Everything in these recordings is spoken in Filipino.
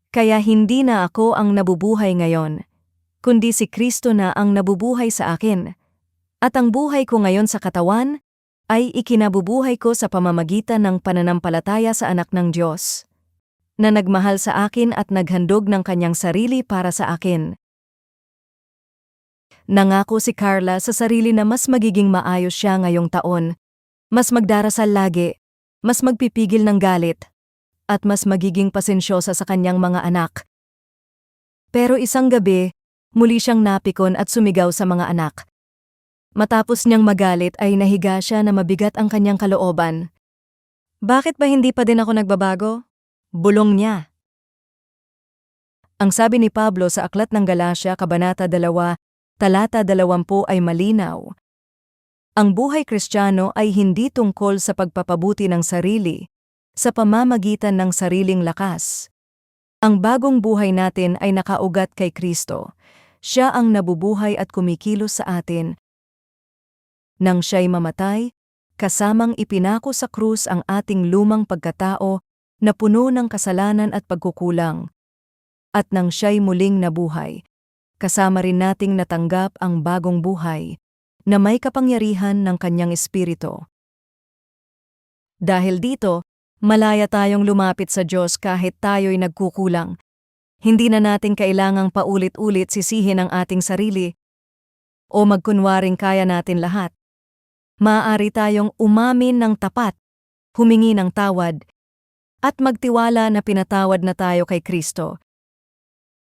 Kaya hindi na ako ang nabubuhay ngayon, kundi si Kristo na ang nabubuhay sa akin. At ang buhay ko ngayon sa katawan ay ikinabubuhay ko sa pamamagitan ng pananampalataya sa Anak ng Diyos, na nagmahal sa akin at naghandog ng kanyang sarili para sa akin. Nangako si Carla sa sarili na mas magiging maayos siya ngayong taon, mas magdarasal lagi, mas magpipigil ng galit, at mas magiging pasensyosa sa kanyang mga anak. Pero isang gabi, muli siyang napikon at sumigaw sa mga anak. Matapos niyang magalit ay nahiga siya na mabigat ang kanyang kalooban. Bakit ba hindi pa din ako nagbabago? Bulong niya. Ang sabi ni Pablo sa Aklat ng Galacia, Kabanata 2, Talata 20 ay malinaw. Ang buhay Kristiyano ay hindi tungkol sa pagpapabuti ng sarili, sa pamamagitan ng sariling lakas. Ang bagong buhay natin ay nakaugat kay Kristo. Siya ang nabubuhay at kumikilos sa atin. Nang siya'y mamatay, kasamang ipinako sa krus ang ating lumang pagkatao na puno ng kasalanan at pagkukulang. At nang siya'y muling nabuhay, kasama rin nating natanggap ang bagong buhay na may kapangyarihan ng kanyang espiritu. Dahil dito, malaya tayong lumapit sa Diyos kahit tayo'y nagkukulang. Hindi na natin kailangang paulit-ulit sisihin ang ating sarili o magkunwaring kaya natin lahat. Maaari tayong umamin ng tapat, humingi ng tawad, at magtiwala na pinatawad na tayo kay Kristo.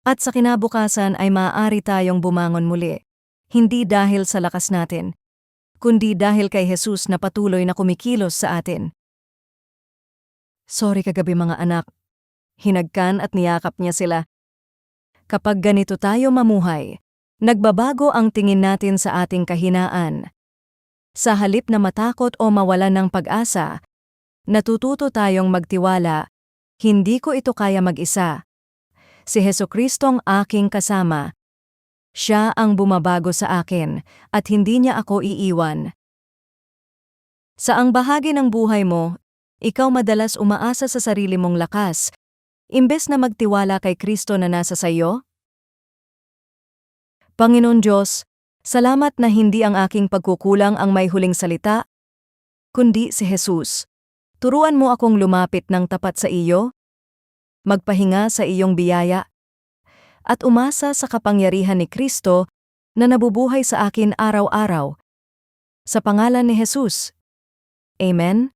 At sa kinabukasan ay maaari tayong bumangon muli, hindi dahil sa lakas natin, kundi dahil kay Jesus na patuloy na kumikilos sa atin. Sorry kagabi mga anak. Hinagkan at niyakap niya sila. Kapag ganito tayo mamuhay, nagbabago ang tingin natin sa ating kahinaan. Sa halip na matakot o mawalan ng pag-asa, natututo tayong magtiwala, hindi ko ito kaya mag-isa. Si Hesukristo ang aking kasama. Siya ang bumabago sa akin at hindi niya ako iiwan. Sa ang bahagi ng buhay mo, ikaw madalas umaasa sa sarili mong lakas, imbes na magtiwala kay Kristo na nasa sayo? Panginoon Diyos, salamat na hindi ang aking pagkukulang ang may huling salita, kundi si Jesus. Turuan mo akong lumapit ng tapat sa iyo, magpahinga sa iyong biyaya, at umasa sa kapangyarihan ni Kristo na nabubuhay sa akin araw-araw. Sa pangalan ni Jesus. Amen.